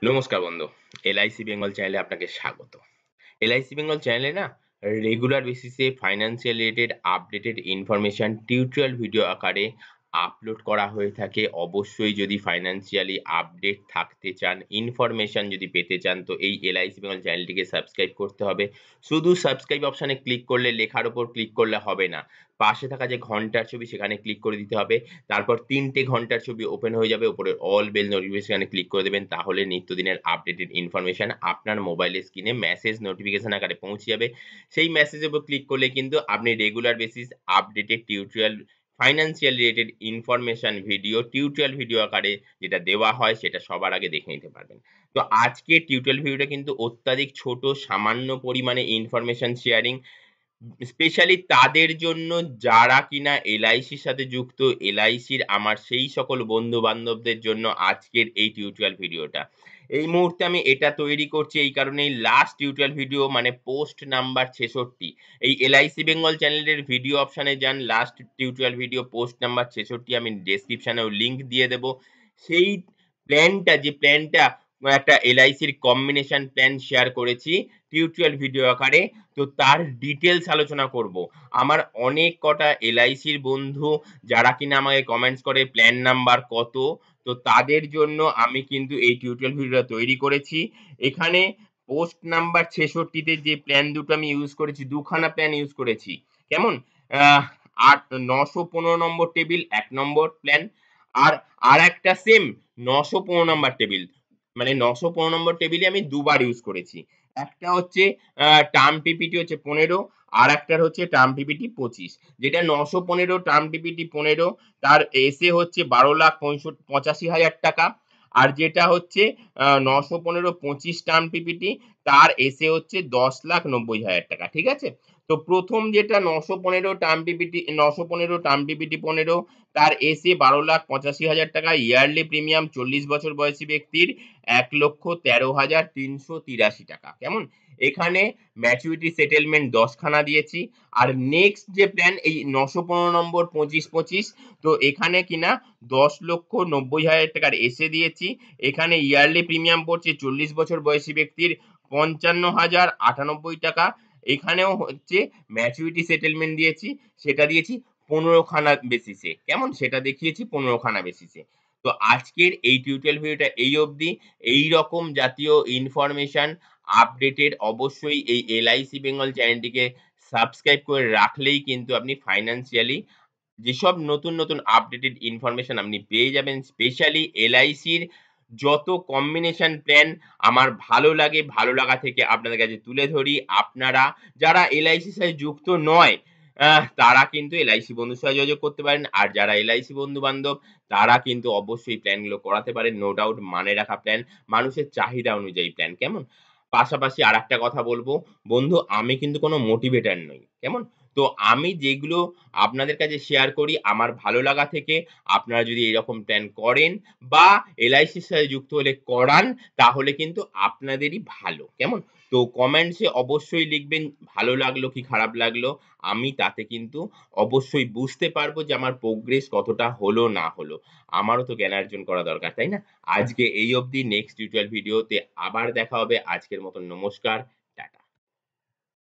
নমস্কার বন্ধু, এলআইসি বেঙ্গল চ্যানেলে আপনাকে স্বাগত। এলআইসি বেঙ্গল চ্যানেলে না রেগুলার বেসিসে financial related updated information tutorial video আকারে আপলোড করা হয়ে থাকে। অবশ্যই যদি ফাইন্যান্সিয়ালি আপডেট থাকতে চান, ইনফরমেশন যদি পেতে চান, তো এই এলআইসি বেঙ্গল চ্যানেলটিকে সাবস্ক্রাইব করতে হবে। শুধু সাবস্ক্রাইব অপশানে ক্লিক করলে, লেখার উপর ক্লিক করলে হবে না। পাশে থাকা যে ঘন্টার ছবি সেখানে ক্লিক করে দিতে হবে। তারপর ৩ টে ঘন্টার ছবি ওপেন হয়ে যাবে। উপরে অল বেল নোটিফিকেশনে ক্লিক করে দেবেন। তাহলে নিত্যদিনের আপডেটেড ইনফরমেশন আপনার মোবাইলের স্ক্রিনে মেসেজ নোটিফিকেশন আকারে পৌঁছে যাবে। সেই মেসেজের উপর ক্লিক করলে কিন্তু আপনি regular basis updated tutorial financial related information video tutorial video আকারে যেটা দেওয়া হয় সেটা সবার আগে দেখে নিতে পারবেন। তো আজকের টিউটোরিয়াল ভিডিওটা কিন্তু অত্যাধিক ছোট, সামান্য পরিমাণে ইনফরমেশন শেয়ারিং, স্পেশালি তাদের জন্য যারা কিনা এলআইসির সাথে যুক্ত, এলআইসির আমার সেই সকল বন্ধু-বান্ধবদের জন্য আজকের এই টিউটোরিয়াল ভিডিওটা। এই মুহূর্তে আমি এটা তৈরি করছি এই কারণেই, লাস্ট টিউটোরিয়াল ভিডিও মানে পোস্ট নাম্বার ৬৬, এই এলআইসি বেঙ্গল চ্যানেলের ভিডিও অপশনে যান, last tutorial video post number ৬৬ আমি ডেসক্রিপশনেও লিংক দিয়ে দেব। সেই প্ল্যানটা, যে প্ল্যানটা একটা এলআইসির কম্বিনেশন প্ল্যান শেয়ার করেছি টিউটোরিয়াল ভিডিও আকারে, তো তার ডিটেইলস আলোচনা করব। আমার অনেক কটা এলআইসির বন্ধু যারা কিনা আমাকে কমেন্টস করে প্ল্যান নাম্বার কত, তো তাদের জন্য আমি কিন্তু এই টিউটোরিয়াল ভিডিওটা তৈরি করেছি। এখানে পোস্ট নাম্বার ৬৬ তে যে প্ল্যান দুটো আমি ইউজ করেছি, দুখানা প্ল্যান ইউজ করেছি। কেমন? আহ ৯১৫ নম্বর টেবিল ১ নম্বর প্ল্যান, আর আরেকটা সেম ৯১৫ নম্বর টেবিল। মানে ৯১৫ নম্বর টেবিলে আমি দুবার ইউজ করেছি। একটা হচ্ছে টার্ম পিপিটি হচ্ছে ১৫, আরেকটার হচ্ছে টার্ম পিপিটি ২৫। যেটা ৯১৫ টার্ম পিপিটি ১৫ তার এসে হচ্ছে ১২,৮৫,০০০ টাকা। আর যেটা হচ্ছে ৯১৫ ২৫ টার্ম পিপিটি তার এসে হচ্ছে ১০,৯০,০০০ টাকা। ঠিক আছে? তো প্রথম যেটা ৯১৫ টার্ম পিপিটি ৯১৫ টার্ম পিপিটি ১৫ তার এসে ১২,৮৫,০০০ টাকা, ইয়ারলি প্রিমিয়াম ৪০ বছর বয়সী ব্যক্তির ১,১৩,৩৮৩ টাকা। কেমন? এখানে ম্যাচুরিটি সেটেলমেন্ট ১০ খানা দিয়েছি। আর নেক্সট যে প্ল্যান এই ৯১৫ নম্বর ২৫/২৫, তো এখানে কিনা ১০,৯০,০০০ টাকার এসে দিয়েছি। এখানে ইয়ারলি প্রিমিয়াম পড়ছে ৪০ বছর বয়সী ব্যক্তির ৫৫,০৯৮ টাকা। এখানেও হচ্ছে ম্যাচুরিটি সেটেলমেন্ট দিয়েছি, সেটা দিয়েছি ১৫ খানা বেসিসে। কেমন? সেটা দেখিয়েছি ১৫ খানা বেসিসে। তো আজকের এই টিউটোরিয়াল ভিডিওটা এই অবধি। এইরকম জাতীয় ইনফরমেশন আপডেটেড অবশ্যই এই এলআইসি বেঙ্গল চ্যানেলটিকে সাবস্ক্রাইব করে রাখলেই কিন্তু আপনি ফাইন্যান্সিয়ালি যেসব নতুন, নতুন আপডেটেড ইনফরমেশন আপনি পেয়ে যাবেন। স্পেশালি এলআইসির যত কম্বিনেশন প্ল্যান আমার ভালো লাগে, ভালো লাগা থেকে আপনাদের কাছে তুলে ধরি। আপনারা যারা এলআইসির সাথে যুক্ত নয়, তারা কিন্তু এলআইসি বন্ধুর সাথে যোগাযোগ করতে পারেন। আর যারা এলআইসি বন্ধু-বান্ধব তারা কিন্তু অবশ্যই প্ল্যানগুলো করাতে পারেন। নো ডাউট মানে রাখা প্ল্যান, মানুষের চাহিদা অনুযায়ী প্ল্যান। কেমন? পাশাপাশি আরেকটা কথা বলবো, বন্ধু আমি কিন্তু কোনো মোটিভেটর নই। কেমন? তো আমি যেগুলো আপনাদের কাছে শেয়ার করি আমার ভালো লাগা থেকে, আপনারা যদি এরকম প্ল্যান করেন বা এলআইসির সাথে যুক্ত হলে করান, তাহলে কিন্তু আপনাদেরই ভালো। কেমন? তো কমেন্টসে অবশ্যই লিখবেন ভালো লাগলো কি খারাপ লাগলো। আমি তাতে কিন্তু অবশ্যই বুঝতে পারবো যে আমার প্রোগ্রেস কতটা হলো না হলো। আমারও তো জ্ঞান অর্জন করা দরকার, তাই না? আজকে এই অবধি, নেক্সট টিউটোরিয়াল ভিডিওতে আবার দেখা হবে। আজকের মতন নমস্কার।